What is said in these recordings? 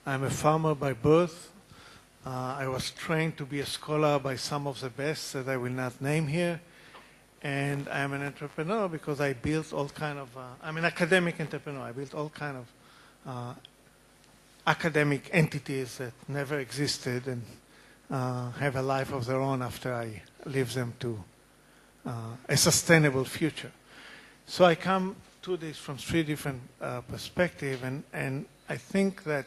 I'm a farmer by birth. I was trained to be a scholar by some of the best that I will not name here. And I'm an entrepreneur because I built all kind of, I'm an academic entrepreneur. I built all kind of academic entities that never existed and have a life of their own after I leave them to a sustainable future. So I come to this from three different perspectives, and I think that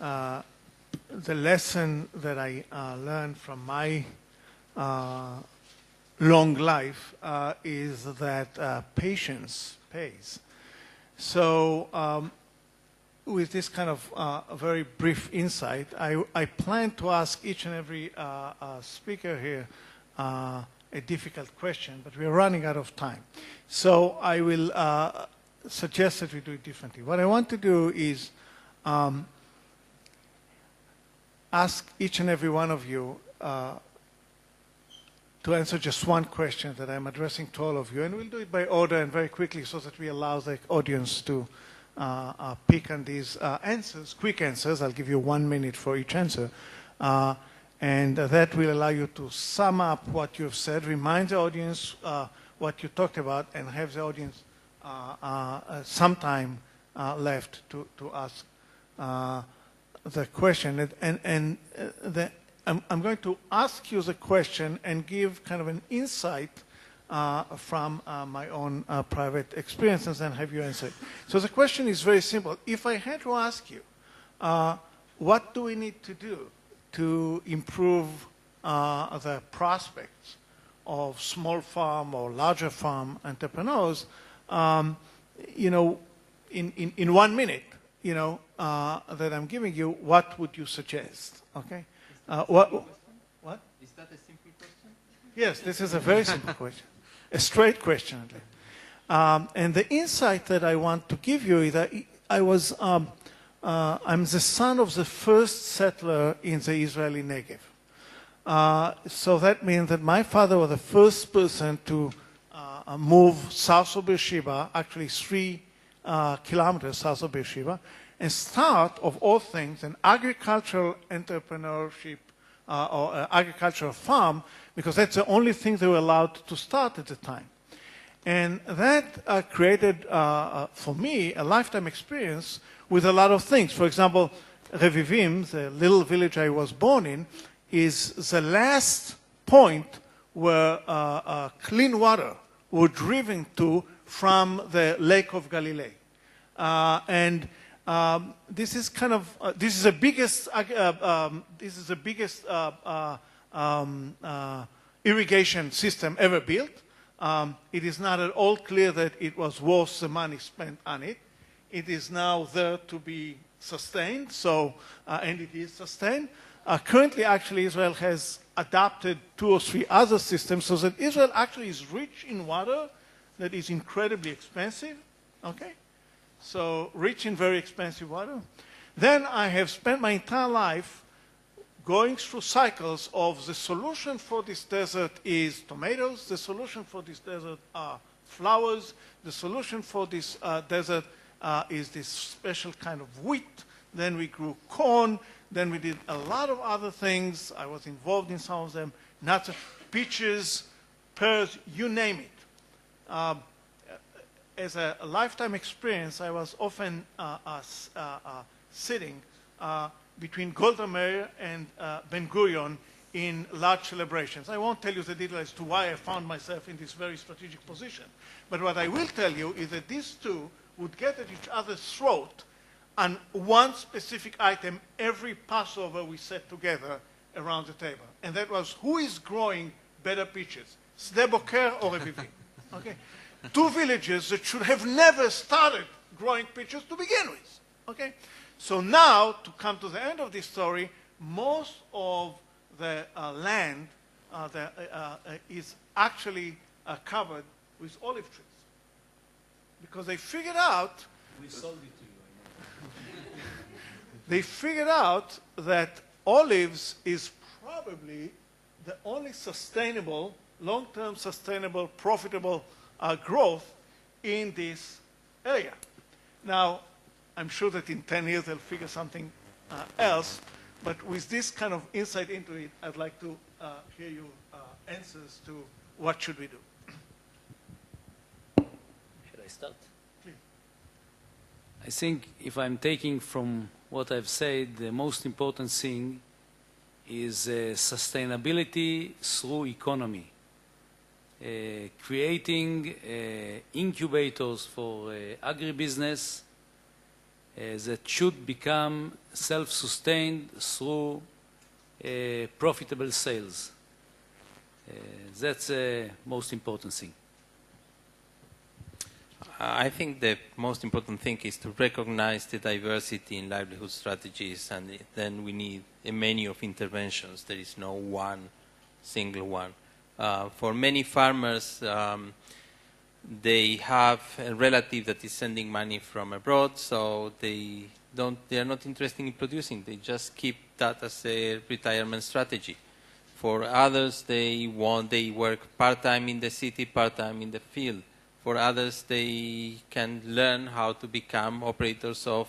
the lesson that I learned from my long life is that patience pays. So with this kind of very brief insight, I plan to ask each and every speaker here a difficult question, but we're running out of time. So I will suggest that we do it differently. What I want to do is ask each and every one of you to answer just one question that I'm addressing to all of you, and we'll do it by order and very quickly so that we allow the audience to pick on these answers, quick answers. I'll give you 1 minute for each answer. And that will allow you to sum up what you've said, remind the audience what you talked about, and have the audience some time left to ask the question. I'm going to ask you the question and give kind of an insight from my own private experiences and have you answer it. So the question is very simple. If I had to ask you, what do we need to do to improve the prospects of small farm or larger farm entrepreneurs, you know, in 1 minute, you know, that I'm giving you, what would you suggest? Okay. What? Is that a simple question? Yes, this is a very simple question, a straight question. And the insight that I want to give you is that I'm the son of the first settler in the Israeli Negev. So that means that my father was the first person to move south of Beersheba, actually 3 kilometers south of Beersheba, and start, of all things, an agricultural entrepreneurship or agricultural farm, because that's the only thing they were allowed to start at the time. And that created, for me, a lifetime experience with a lot of things. For example, Revivim, the little village I was born in, is the last point where clean water was driven to from the Lake of Galilee. This is kind of this is the biggest irrigation system ever built. It is not at all clear that it was worth the money spent on it. It is now there to be sustained, so and it is sustained. Currently, actually, Israel has adopted 2 or 3 other systems, so that Israel actually is rich in water that is incredibly expensive. Okay. So rich in very expensive water. Then I have spent my entire life going through cycles of the solution for this desert is tomatoes, the solution for this desert are flowers, the solution for this desert is this special kind of wheat. Then we grew corn, then we did a lot of other things. I was involved in some of them, nuts, peaches, pears, you name it. As a lifetime experience, I was often sitting between Golda Meir and Ben Gurion in large celebrations. I won't tell you the details as to why I found myself in this very strategic position. But what I will tell you is that these two would get at each other's throat on one specific item every Passover we sat together around the table. And that was, who is growing better peaches, Sde Boker or Revivim? Okay. 2 villages that should have never started growing peaches to begin with. Okay? So now, to come to the end of this story, most of the land is actually covered with olive trees. Because they figured out... We sold it to you. They figured out that olives is probably the only sustainable, long-term sustainable, profitable growth in this area. Now, I'm sure that in 10 years they'll figure something else. But with this kind of insight into it, I'd like to hear your answers to what should we do. Should I start? Please. I think if I'm taking from what I've said, the most important thing is sustainability through economy. Creating incubators for agribusiness that should become self-sustained through profitable sales. That's the most important thing. I think the most important thing is to recognize the diversity in livelihood strategies, and then we need a menu of interventions. There is no one single one. For many farmers, they have a relative that is sending money from abroad, so they are not interested in producing. They just keep that as a retirement strategy. For others, they work part-time in the city, part-time in the field. For others, they can learn how to become operators of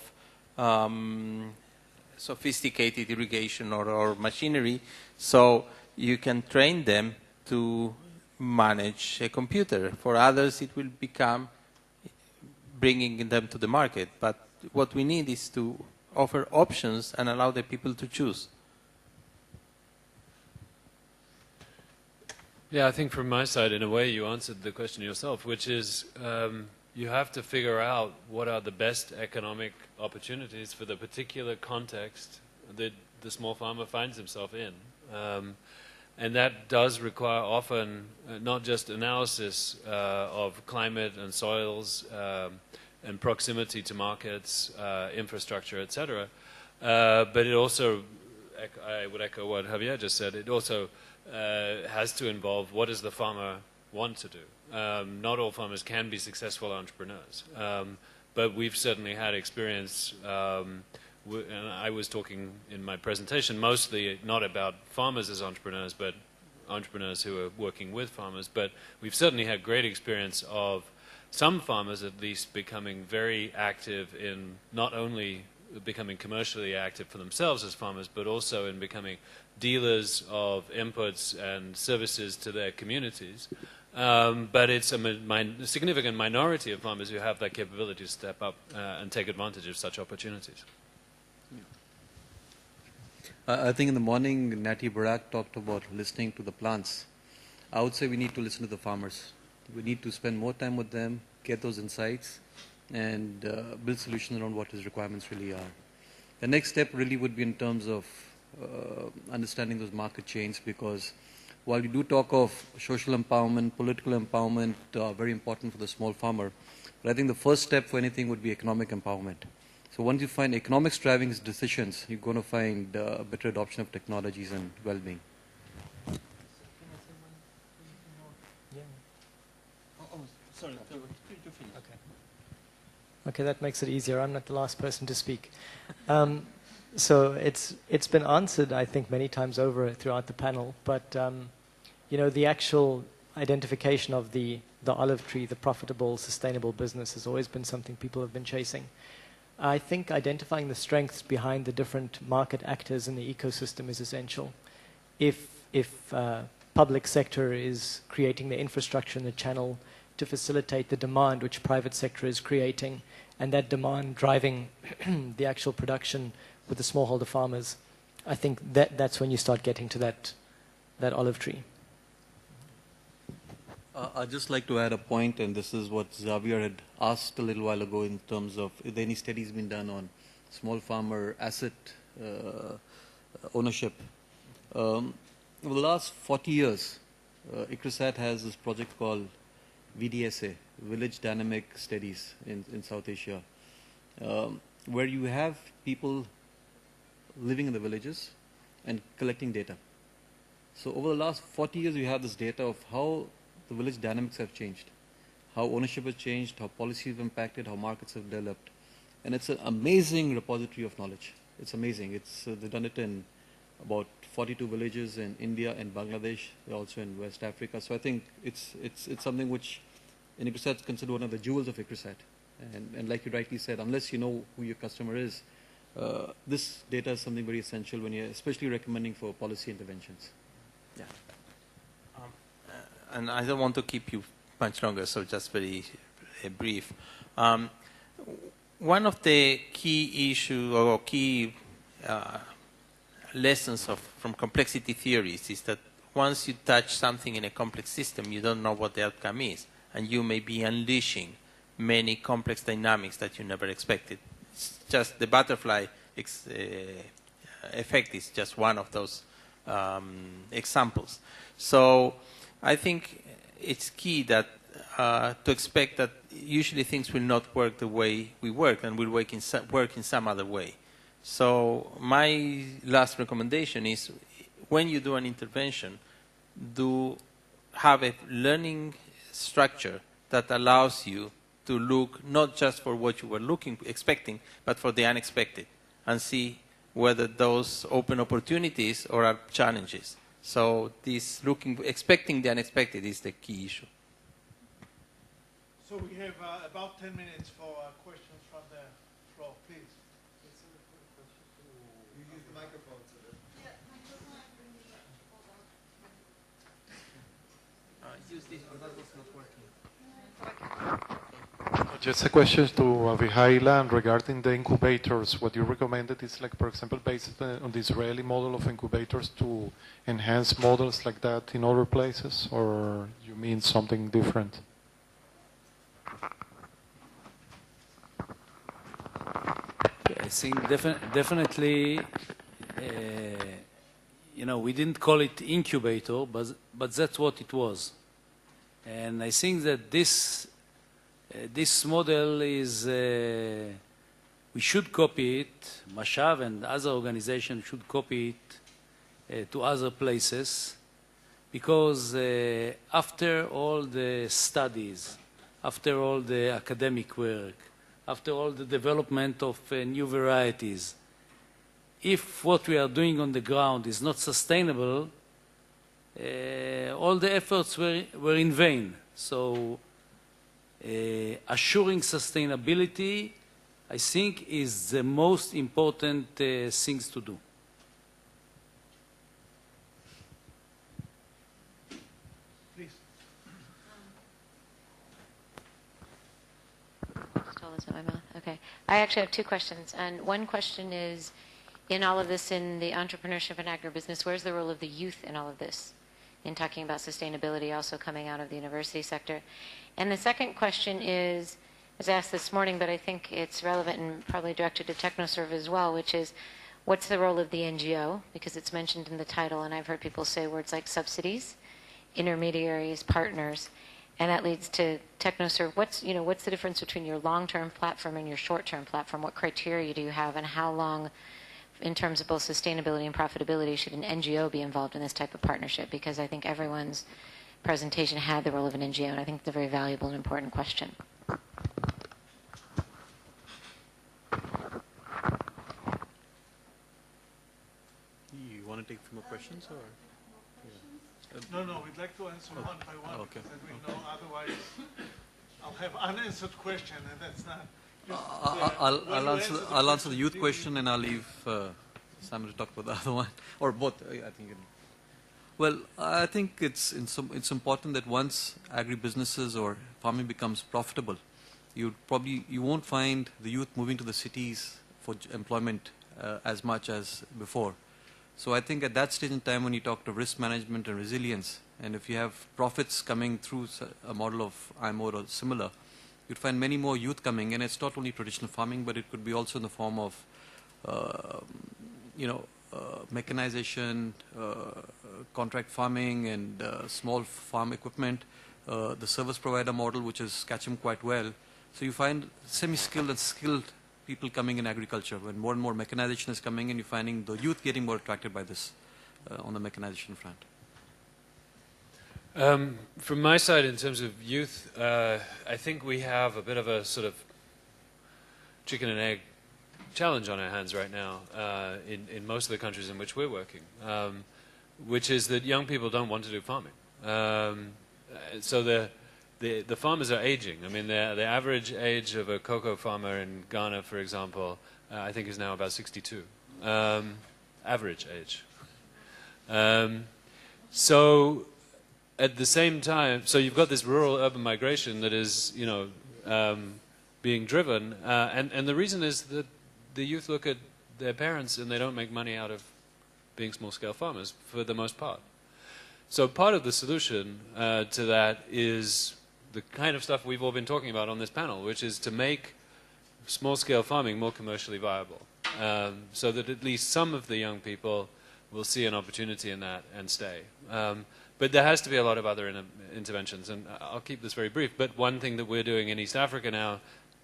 sophisticated irrigation or machinery, so you can train them to manage a computer. For others, it will become bringing them to the market. But what we need is to offer options and allow the people to choose. Yeah, I think from my side, in a way, you answered the question yourself, which is you have to figure out what are the best economic opportunities for the particular context that the small farmer finds himself in. And that does require often not just analysis of climate and soils and proximity to markets, infrastructure, etc. But it also, I would echo what Javier just said, it also has to involve what does the farmer want to do. Not all farmers can be successful entrepreneurs. But we've certainly had experience, and I was talking in my presentation mostly not about farmers as entrepreneurs, but entrepreneurs who are working with farmers. But we've certainly had great experience of some farmers at least becoming very active in not only becoming commercially active for themselves as farmers, but also in becoming dealers of inputs and services to their communities. But it's a significant minority of farmers who have that capability to step up and take advantage of such opportunities. I think in the morning, Nati Barak talked about listening to the plants. I would say we need to listen to the farmers. We need to spend more time with them, get those insights, and build solutions around what his requirements really are. The next step really would be in terms of understanding those market chains, because while we do talk of social empowerment, political empowerment, very important for the small farmer, but I think the first step for anything would be economic empowerment. So once you find economics driving his decisions, you're going to find better adoption of technologies and well-being. Sorry, Okay, that makes it easier. I'm not the last person to speak. So it's been answered, I think, many times over throughout the panel. But you know, the actual identification of the olive tree, the profitable, sustainable business, has always been something people have been chasing. I think identifying the strengths behind the different market actors in the ecosystem is essential. If public sector is creating the infrastructure and the channel to facilitate the demand which private sector is creating, and that demand driving the actual production with the smallholder farmers, I think that's when you start getting to that olive tree. I'd just like to add a point, and this is what Javier had asked a little while ago in terms of if any studies been done on small farmer asset ownership. Over the last 40 years, ICRISAT has this project called VDSA, Village Dynamic Studies in South Asia, where you have people living in the villages and collecting data. So over the last 40 years, you have this data of how the village dynamics have changed, how ownership has changed, how policies have impacted, how markets have developed. And it's an amazing repository of knowledge. It's amazing. They've done it in about 42 villages in India and Bangladesh, also in West Africa. So I think it's something which in ICRISAT is considered one of the jewels of ICRISAT. And like you rightly said, unless you know who your customer is, this data is something very essential when you're especially recommending for policy interventions. Yeah. And I don't want to keep you much longer, so just very brief. One of the key issues or key lessons from complexity theories is that once you touch something in a complex system, you don't know what the outcome is, and you may be unleashing many complex dynamics that you never expected. It's just the butterfly effect is just one of those examples. So I think it's key that to expect that usually things will not work the way we work and will work in some other way. So my last recommendation is when you do an intervention, do have a learning structure that allows you to look not just for what you were expecting, but for the unexpected, and see whether those open opportunities or are challenges. So this expecting the unexpected is the key issue. So we have about 10 minutes for questions from the floor, please. You use the microphone. Use this, but that was not working. Just a question to Avihai Ilan regarding the incubators. What you recommended is, like, for example, based on the Israeli model of incubators to enhance models like that in other places, or you mean something different? I think definitely, we didn't call it incubator, but that's what it was. And I think that this model is, we should copy it, MASHAV and other organizations should copy it to other places, because after all the studies, after all the academic work, after all the development of new varieties, if what we are doing on the ground is not sustainable, all the efforts were in vain. So assuring sustainability, I think, is the most important things to do. Please. Okay. I actually have two questions. And one question is, in all of this, in the entrepreneurship and agribusiness, where's the role of the youth in all of this? In talking about sustainability also coming out of the university sector. And the second question is, I was asked this morning, but I think it's relevant and probably directed to Technoserve as well, which is, what's the role of the NGO? Because it's mentioned in the title, and I've heard people say words like subsidies, intermediaries, partners, and that leads to Technoserve. What's the difference between your long-term platform and your short-term platform? What criteria do you have, and how long, in terms of both sustainability and profitability, should an NGO be involved in this type of partnership? Because I think everyone's presentation had the role of an NGO, and I think it's a very valuable and important question. You want to take some more questions, or? No, we'd like to answer one by one, Okay. because we know otherwise I'll have unanswered question, and that's not. I'll answer the youth question, and I'll leave Simon to talk about the other one, or both. I think. Well, I think it's important that once agribusinesses or farming becomes profitable, you won't find the youth moving to the cities for employment as much as before. So I think at that stage in time, when you talk to risk management and resilience, and if you have profits coming through a model of IMO or similar, you'd find many more youth coming, and it's not only traditional farming, but it could be also in the form of, mechanization, contract farming, and small farm equipment, the service provider model, which is catching quite well. So you find semi-skilled and skilled people coming in agriculture. When more and more mechanization is coming in, you're finding the youth getting more attracted by this on the mechanization front. From my side, in terms of youth, I think we have a bit of a sort of chicken and egg challenge on our hands right now in most of the countries in which we're working, which is that young people don't want to do farming. So the farmers are aging. I mean, the average age of a cocoa farmer in Ghana, for example, I think is now about 62. Average age. So at the same time, so you've got this rural-urban migration that is, being driven, and the reason is that the youth look at their parents and they don't make money out of being small-scale farmers for the most part. So part of the solution to that is the kind of stuff we've all been talking about on this panel, which is to make small-scale farming more commercially viable, so that at least some of the young people will see an opportunity in that and stay. But there has to be a lot of other interventions, and I'll keep this very brief. But one thing that we're doing in East Africa now,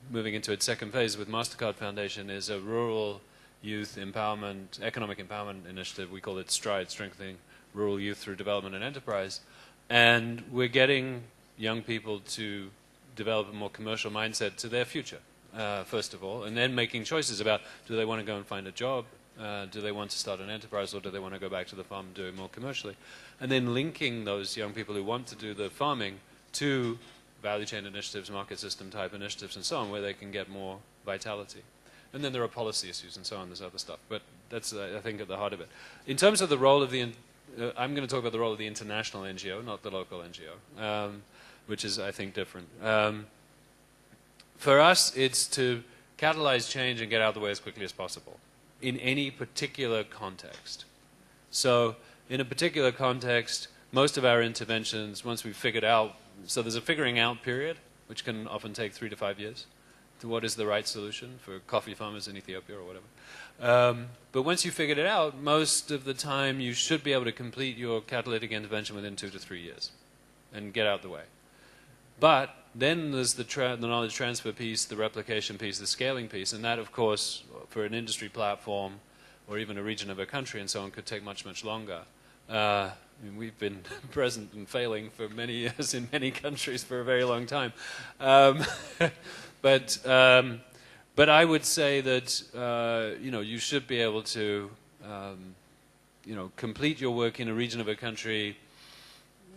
moving into its second phase with MasterCard Foundation, is a rural youth empowerment, economic empowerment initiative. We call it STRIDE, Strengthening Rural Youth Through Development and Enterprise. And we're getting young people to develop a more commercial mindset to their future, first of all, and then making choices about, do they want to go and find a job? Do they want to start an enterprise, or do they want to go back to the farm and do it more commercially? And then linking those young people who want to do the farming to value chain initiatives, market system type initiatives, and so on, where they can get more vitality. And then there are policy issues and so on, there's other stuff. But that's, I think, at the heart of it. In terms of the role of the, I'm going to talk about the role of the international NGO, not the local NGO, which is, I think, different. For us, it's to catalyze change and get out of the way as quickly as possible in any particular context. So in a particular context, most of our interventions, once we've figured out, so there's a figuring out period, which can often take 3 to 5 years, to what is the right solution for coffee farmers in Ethiopia or whatever. But once you've figured it out, most of the time you should be able to complete your catalytic intervention within 2 to 3 years and get out the way. But then there's the knowledge transfer piece, the replication piece, the scaling piece, and that, of course, for an industry platform or even a region of a country and so on, could take much, much longer. I mean, we've been present and failing for many years in many countries for a very long time. But I would say that you should be able to complete your work in a region of a country.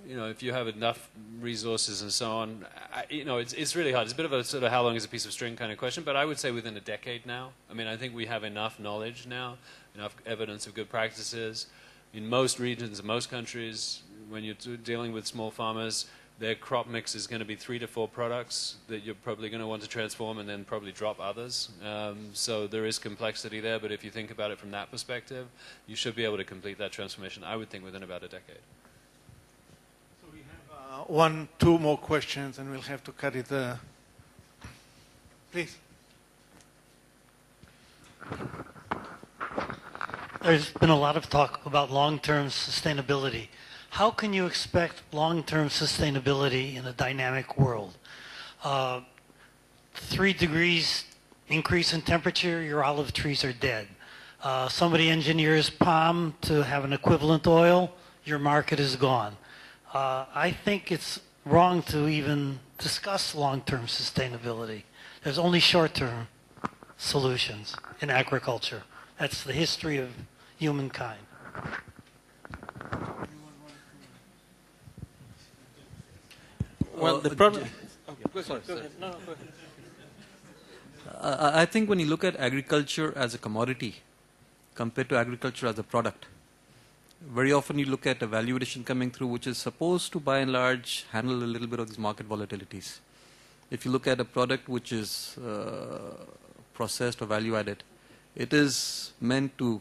If you have enough resources and so on, it's really hard. It's a bit of a sort of how long is a piece of string kind of question, but I would say within a decade now. I mean, I think we have enough knowledge now, enough evidence of good practices. In most regions, in most countries, when you're dealing with small farmers, their crop mix is going to be 3 to 4 products that you're probably going to want to transform and then probably drop others. So there is complexity there, but if you think about it from that perspective, you should be able to complete that transformation, I would think, within about a decade. One, two more questions, and we'll have to cut it. Please. There's been a lot of talk about long-term sustainability. How can you expect long-term sustainability in a dynamic world? 3 degrees increase in temperature, your olive trees are dead. Somebody engineers palm to have an equivalent oil, your market is gone. I think it's wrong to even discuss long-term sustainability. There's only short-term solutions in agriculture. That's the history of humankind. Well, the problem... Go ahead. No, go ahead. I think when you look at agriculture as a commodity compared to agriculture as a product, very often you look at a value addition coming through which is supposed to, by and large, handle a little bit of these market volatilities. If you look at a product which is processed or value added, it is meant to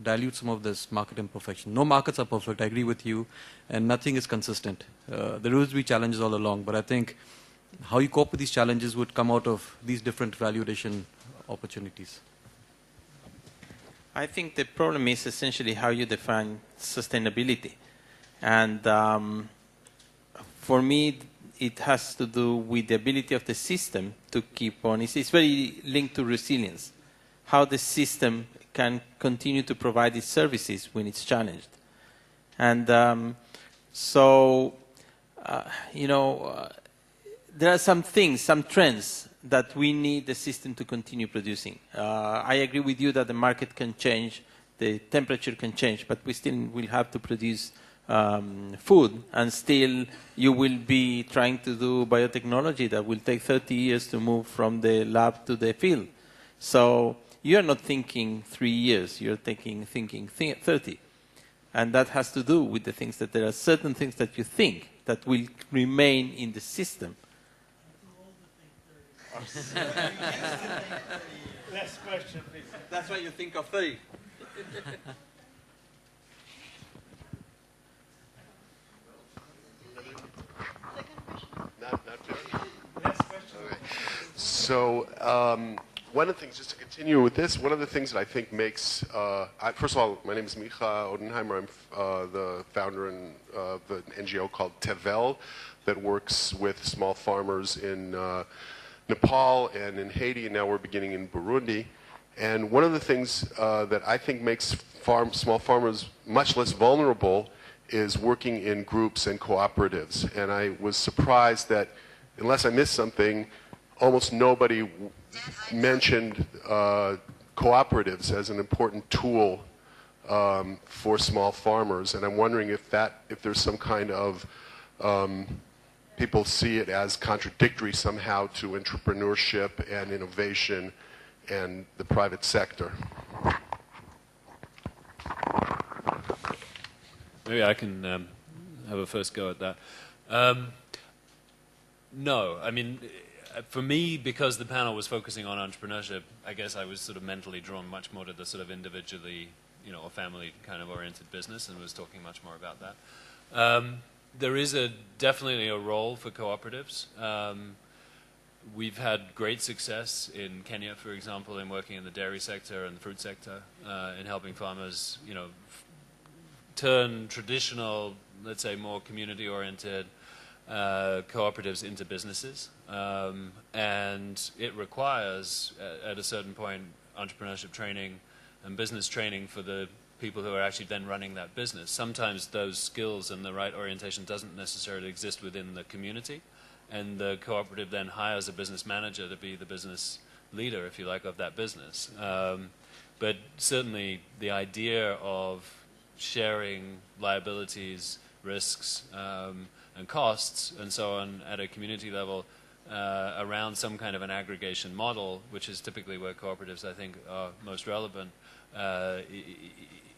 dilute some of this market imperfection. No markets are perfect, I agree with you, and nothing is consistent. There will be challenges all along, but I think how you cope with these challenges would come out of these different value addition opportunities. I think the problem is essentially how you define sustainability. And for me, it has to do with the ability of the system to keep on. It's very linked to resilience. How the system can continue to provide its services when it's challenged. And there are some things, some trends that we need the system to continue producing. I agree with you that the market can change, the temperature can change, but we still will have to produce food, and still you will be trying to do biotechnology that will take 30 years to move from the lab to the field. So you're not thinking 3 years, you're thinking 30. And that has to do with the things that there are certain things that you think that will remain in the system. Last question, please. That's why you think of 30. Last question. Okay. So one of the things, just to continue with this, one of the things that I think makes, first of all, my name is Micha Odenheimer. I'm the founder of an NGO called Tevel that works with small farmers in Nepal and in Haiti, and now we're beginning in Burundi. And one of the things that I think makes small farmers much less vulnerable is working in groups and cooperatives. And I was surprised that, unless I missed something, almost nobody mentioned cooperatives as an important tool for small farmers. And I'm wondering if there's some kind of people see it as contradictory somehow to entrepreneurship and innovation and the private sector. Maybe I can have a first go at that. No, I mean, for me, because the panel was focusing on entrepreneurship, I guess I was sort of mentally drawn much more to the sort of individually, or family kind of oriented business, and was talking much more about that. There is definitely a role for cooperatives. We've had great success in Kenya, for example, in working in the dairy sector and the fruit sector, in helping farmers, turn traditional, let's say, more community-oriented cooperatives into businesses. And it requires, at a certain point, entrepreneurship training and business training for the people who are actually then running that business. Sometimes those skills and the right orientation doesn't necessarily exist within the community, and the cooperative then hires a business manager to be the business leader, if you like, of that business. But certainly the idea of sharing liabilities, risks, and costs, and so on at a community level around some kind of an aggregation model, which is typically where cooperatives, I think, are most relevant,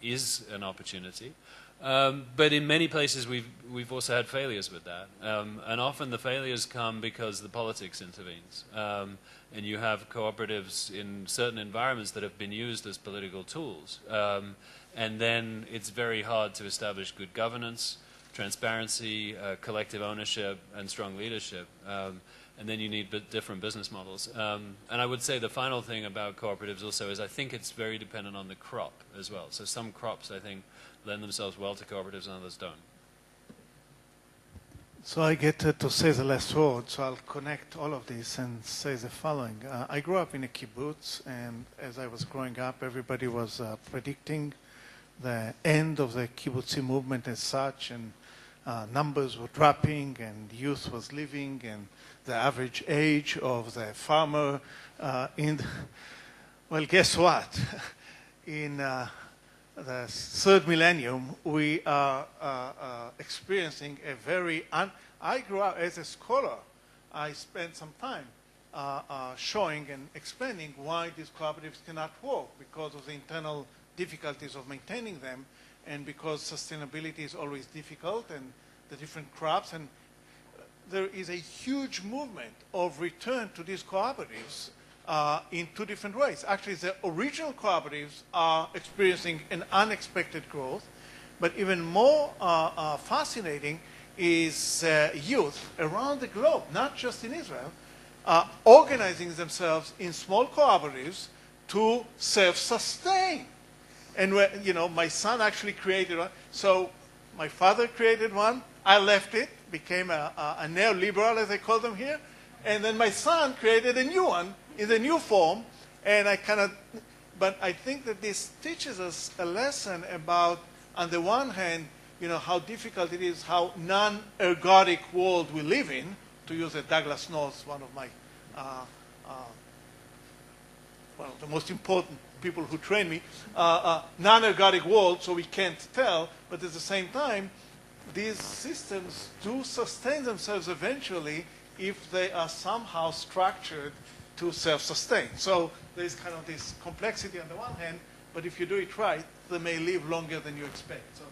is an opportunity. But in many places we've also had failures with that. And often the failures come because the politics intervenes. And you have cooperatives in certain environments that have been used as political tools. And then it's very hard to establish good governance, transparency, collective ownership, and strong leadership. And then you need different business models. And I would say the final thing about cooperatives also is I think it's very dependent on the crop as well. So some crops, I think, lend themselves well to cooperatives and others don't. So I get to say the last word, so I'll connect all of this and say the following. I grew up in a kibbutz, and as I was growing up, everybody was predicting the end of the kibbutzi movement as such, and numbers were dropping, and youth was leaving, and the average age of the farmer well, guess what? In the third millennium, we are experiencing a very... I grew up as a scholar. I spent some time showing and explaining why these cooperatives cannot work because of the internal difficulties of maintaining them, and because sustainability is always difficult, and the different crops. And there is a huge movement of return to these cooperatives in two different ways. Actually, the original cooperatives are experiencing an unexpected growth, but even more fascinating is youth around the globe, not just in Israel, organizing themselves in small cooperatives to self-sustain. And my son actually created one. So my father created one. I left it, became a neoliberal, as they call them here. And then my son created a new one in the new form. And but I think that this teaches us a lesson about, on the one hand, how difficult it is, how non-ergodic world we live in, to use a Douglas North, one of the most important people who train me, non-ergodic world, so we can't tell, but at the same time, these systems do sustain themselves eventually if they are somehow structured to self-sustain. So there's kind of this complexity on the one hand, but if you do it right, they may live longer than you expect. So